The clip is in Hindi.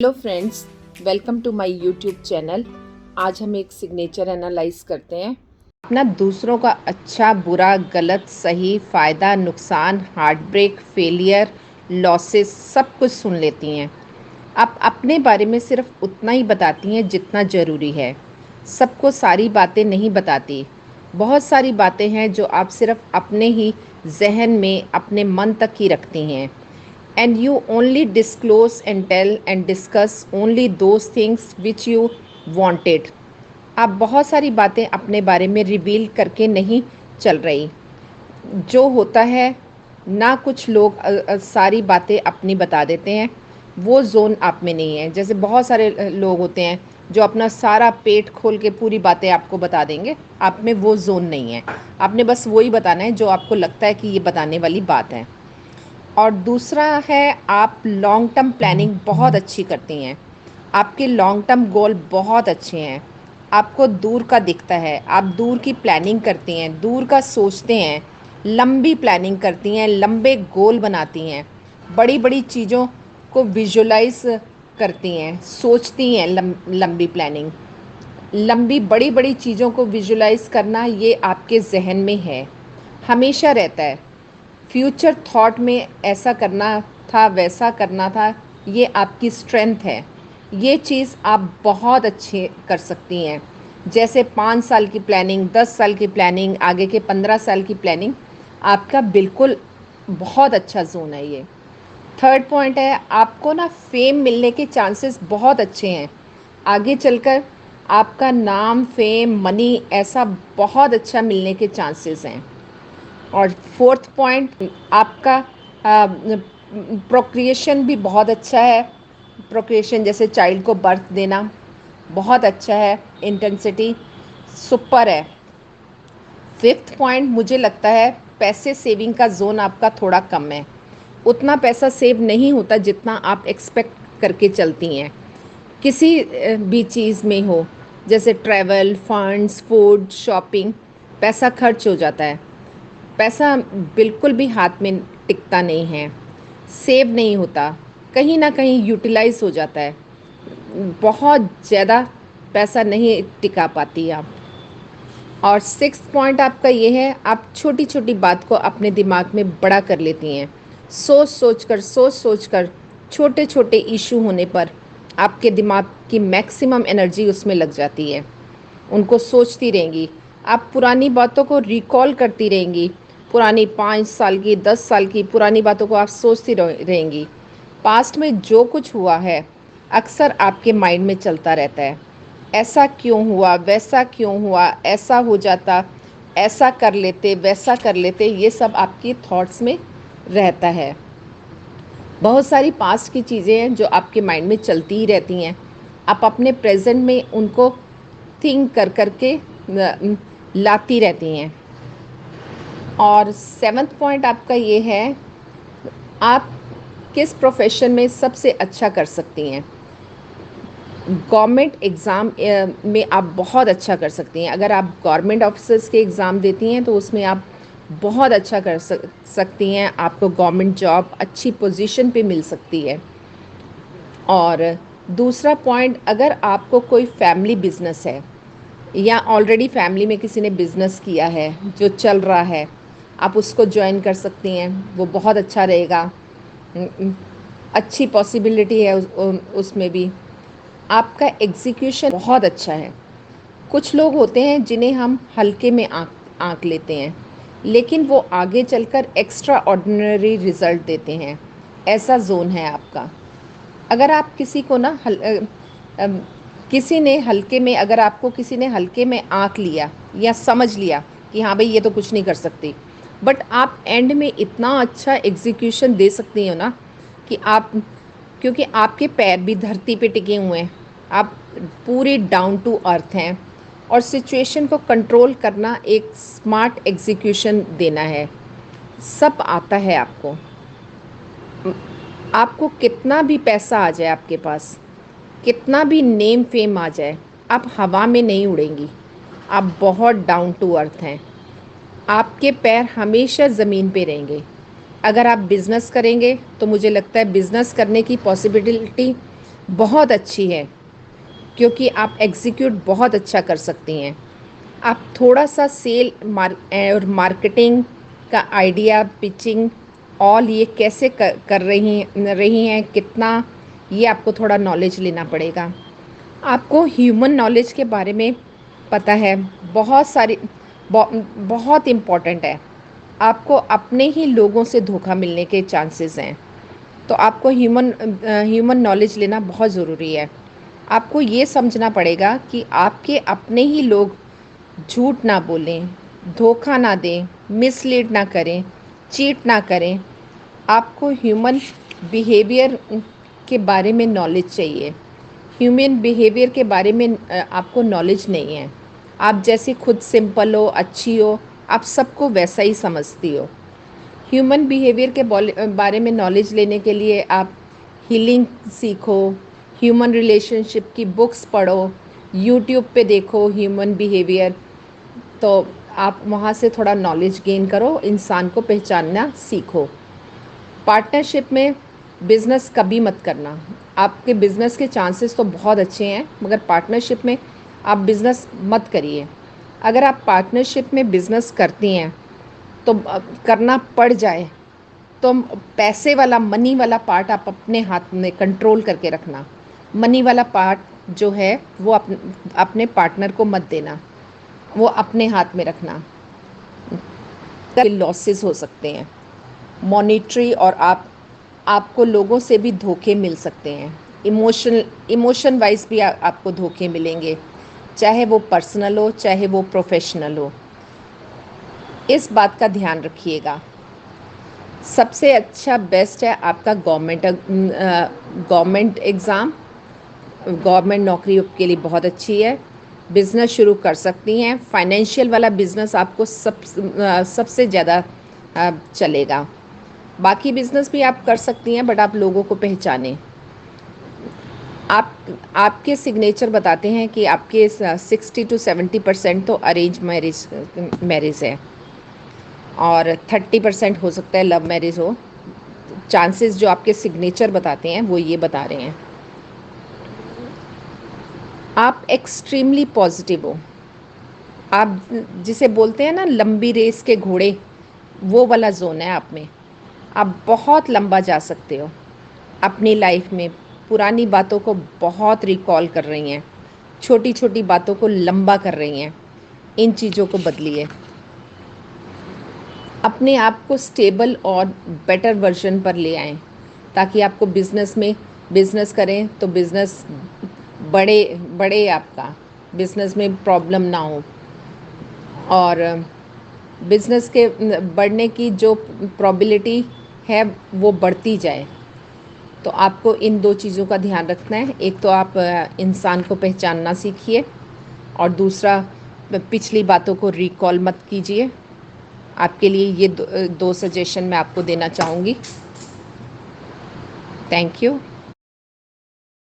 Hello friends, welcome to my YouTube channel. आज हम एक सिग्नेचर एनालाइज करते हैं। अपना दूसरों का अच्छा बुरा गलत सही फ़ायदा नुकसान हार्ट ब्रेक फेलियर लॉसेस सब कुछ सुन लेती हैं। आप अपने बारे में सिर्फ उतना ही बताती हैं जितना ज़रूरी है। सबको सारी बातें नहीं बताती। बहुत सारी बातें हैं जो आप सिर्फ अपने ही जहन में अपने मन तक ही रखती हैं। And you only disclose and tell and discuss only those things which you wanted. आप बहुत सारी बातें अपने बारे में रिवील करके नहीं चल रही। जो होता है ना, कुछ लोग सारी बातें अपनी बता देते हैं। वो जोन आप में नहीं है। जैसे बहुत सारे लोग होते हैं जो अपना सारा पेट खोल के पूरी बातें आपको बता देंगे। आप में वो जोन नहीं है। आपने बस वही बताना है जो आपको लगता है कि ये बताने वाली बात है। और दूसरा है, आप लॉन्ग टर्म प्लानिंग बहुत अच्छी करती हैं। आपके लॉन्ग टर्म गोल बहुत अच्छे हैं। आपको दूर का दिखता है। आप दूर की प्लानिंग करती हैं, दूर का सोचते हैं, लंबी प्लानिंग करती हैं, लंबे गोल बनाती हैं, बड़ी बड़ी चीज़ों को विजुलाइज करती हैं, सोचती हैं। लंबी प्लानिंग, लंबी बड़ी बड़ी चीज़ों को विजुलाइज करना ये आपके जहन में है, हमेशा रहता है। फ्यूचर थॉट में ऐसा करना था वैसा करना था, ये आपकी स्ट्रेंथ है। ये चीज़ आप बहुत अच्छे कर सकती हैं। जैसे 5 साल की प्लानिंग, 10 साल की प्लानिंग, आगे के 15 साल की प्लानिंग, आपका बिल्कुल बहुत अच्छा जोन है ये। थर्ड पॉइंट है, आपको ना फेम मिलने के चांसेस बहुत अच्छे हैं। आगे चलकर आपका नाम फेम मनी ऐसा बहुत अच्छा मिलने के चांसेस हैं। और फोर्थ पॉइंट, आपका प्रोक्रिएशन भी बहुत अच्छा है। प्रोक्रिएशन जैसे चाइल्ड को बर्थ देना बहुत अच्छा है। इंटेंसिटी सुपर है। फिफ्थ पॉइंट, मुझे लगता है पैसे सेविंग का जोन आपका थोड़ा कम है। उतना पैसा सेव नहीं होता जितना आप एक्सपेक्ट करके चलती हैं। किसी भी चीज़ में हो, जैसे ट्रैवल फंड्स फूड शॉपिंग, पैसा खर्च हो जाता है। पैसा बिल्कुल भी हाथ में टिकता नहीं है, सेव नहीं होता, कहीं ना कहीं यूटिलाइज हो जाता है। बहुत ज़्यादा पैसा नहीं टिका पाती आप। और सिक्स्थ पॉइंट आपका ये है, आप छोटी छोटी बात को अपने दिमाग में बड़ा कर लेती हैं। सोच सोच कर छोटे छोटे इशू होने पर आपके दिमाग की मैक्सिमम एनर्जी उसमें लग जाती है। उनको सोचती रहेंगी, आप पुरानी बातों को रिकॉल करती रहेंगी। पुरानी 5 साल की 10 साल की पुरानी बातों को आप सोचती रहेंगी। पास्ट में जो कुछ हुआ है अक्सर आपके माइंड में चलता रहता है। ऐसा क्यों हुआ, वैसा क्यों हुआ, ऐसा हो जाता, ऐसा कर लेते, वैसा कर लेते, ये सब आपकी थॉट्स में रहता है। बहुत सारी पास्ट की चीज़ें हैं जो आपके माइंड में चलती ही रहती हैं। आप अपने प्रेजेंट में उनको थिंक कर करके लाती रहती हैं। और सेवन्थ पॉइंट आपका ये है, आप किस प्रोफेशन में सबसे अच्छा कर सकती हैं। गवर्नमेंट एग्ज़ाम में आप बहुत अच्छा कर सकती हैं। अगर आप गवर्नमेंट ऑफिसर्स के एग्ज़ाम देती हैं तो उसमें आप बहुत अच्छा कर सकती हैं। आपको गवर्नमेंट जॉब अच्छी पोजीशन पे मिल सकती है। और दूसरा पॉइंट, अगर आपको कोई फैमिली बिजनेस है या ऑलरेडी फैमिली में किसी ने बिज़नेस किया है जो चल रहा है, आप उसको ज्वाइन कर सकती हैं। वो बहुत अच्छा रहेगा। उम, उम, अच्छी पॉसिबिलिटी है उसमें भी। आपका एग्जीक्यूशन बहुत अच्छा है। कुछ लोग होते हैं जिन्हें हम हल्के में आंक आंक लेते हैं, लेकिन वो आगे चलकर एक्स्ट्रा ऑर्डिनरी रिजल्ट देते हैं। ऐसा जोन है आपका। अगर आप किसी को ना किसी ने हल्के में, अगर आपको किसी ने हल्के में आंक लिया या समझ लिया कि हाँ भाई ये तो कुछ नहीं कर सकती, बट आप एंड में इतना अच्छा एग्जीक्यूशन दे सकती हो ना कि आप, क्योंकि आपके पैर भी धरती पे टिके हुए हैं, आप पूरी डाउन टू अर्थ हैं। और सिचुएशन को कंट्रोल करना, एक स्मार्ट एग्जीक्यूशन देना है, सब आता है आपको। आपको कितना भी पैसा आ जाए आपके पास, कितना भी नेम फेम आ जाए, आप हवा में नहीं उड़ेंगी। आप बहुत डाउन टू अर्थ हैं। आपके पैर हमेशा ज़मीन पे रहेंगे। अगर आप बिज़नेस करेंगे तो मुझे लगता है बिज़नेस करने की पॉसिबिलिटी बहुत अच्छी है, क्योंकि आप एग्जीक्यूट बहुत अच्छा कर सकती हैं। आप थोड़ा सा सेल और मार्केटिंग का आइडिया, पिचिंग, ऑल ये कैसे कर रही हैं, कितना, ये आपको थोड़ा नॉलेज लेना पड़ेगा। आपको ह्यूमन नॉलेज के बारे में पता है, बहुत सारी, बहुत इम्पॉर्टेंट है। आपको अपने ही लोगों से धोखा मिलने के चांसेस हैं, तो आपको ह्यूमन नॉलेज लेना बहुत ज़रूरी है। आपको ये समझना पड़ेगा कि आपके अपने ही लोग झूठ ना बोलें, धोखा ना दें, मिसलीड ना करें, चीट ना करें। आपको ह्यूमन बिहेवियर के बारे में नॉलेज चाहिए। ह्यूमन बिहेवियर के बारे में आपको नॉलेज नहीं है। आप जैसे खुद सिंपल हो, अच्छी हो, आप सबको वैसा ही समझती हो। ह्यूमन बिहेवियर के बारे में नॉलेज लेने के लिए आप हीलिंग सीखो, ह्यूमन रिलेशनशिप की बुक्स पढ़ो, यूट्यूब पे देखो ह्यूमन बिहेवियर, तो आप वहाँ से थोड़ा नॉलेज गेन करो, इंसान को पहचानना सीखो। पार्टनरशिप में बिज़नेस कभी मत करना। आपके बिज़नेस के चांसेस तो बहुत अच्छे हैं, मगर पार्टनरशिप में आप बिज़नेस मत करिए। अगर आप पार्टनरशिप में बिज़नेस करती हैं तो करना पड़ जाए तो पैसे वाला, मनी वाला पार्ट आप अपने हाथ में कंट्रोल करके रखना। मनी वाला पार्ट जो है वो अपने पार्टनर को मत देना, वो अपने हाथ में रखना। लॉसेस हो सकते हैं मॉनेटरी, और आपको लोगों से भी धोखे मिल सकते हैं। इमोशन वाइज भी आपको धोखे मिलेंगे, चाहे वो पर्सनल हो चाहे वो प्रोफेशनल हो। इस बात का ध्यान रखिएगा। सबसे अच्छा बेस्ट है आपका गवर्नमेंट एग्ज़ाम। गवर्नमेंट नौकरी के लिए बहुत अच्छी है। बिज़नेस शुरू कर सकती हैं। फाइनेंशियल वाला बिज़नेस आपको सबसे ज़्यादा चलेगा। बाकी बिज़नेस भी आप कर सकती हैं, बट आप लोगों को पहचानें। आपके सिग्नेचर बताते हैं कि आपके 60 to 70% तो अरेंज मैरिज है, और 30% हो सकता है लव मैरिज हो। चांसेस जो आपके सिग्नेचर बताते हैं वो ये बता रहे हैं। आप एक्सट्रीमली पॉजिटिव हो। आप जिसे बोलते हैं ना लंबी रेस के घोड़े, वो वाला जोन है आप में। आप बहुत लंबा जा सकते हो अपनी लाइफ में। पुरानी बातों को बहुत रिकॉल कर रही हैं, छोटी छोटी बातों को लंबा कर रही हैं। इन चीज़ों को बदलिए। अपने आप को स्टेबल और बेटर वर्जन पर ले आएं, ताकि आपको बिज़नेस करें तो बिज़नेस बड़े बड़े आपका बिज़नेस में प्रॉब्लम ना हो, और बिज़नेस के बढ़ने की जो प्रोबेबिलिटी है वो बढ़ती जाए। तो आपको इन दो चीज़ों का ध्यान रखना है। एक तो आप इंसान को पहचानना सीखिए, और दूसरा पिछली बातों को रिकॉल मत कीजिए। आपके लिए ये दो सजेशन मैं आपको देना चाहूँगी। Thank you.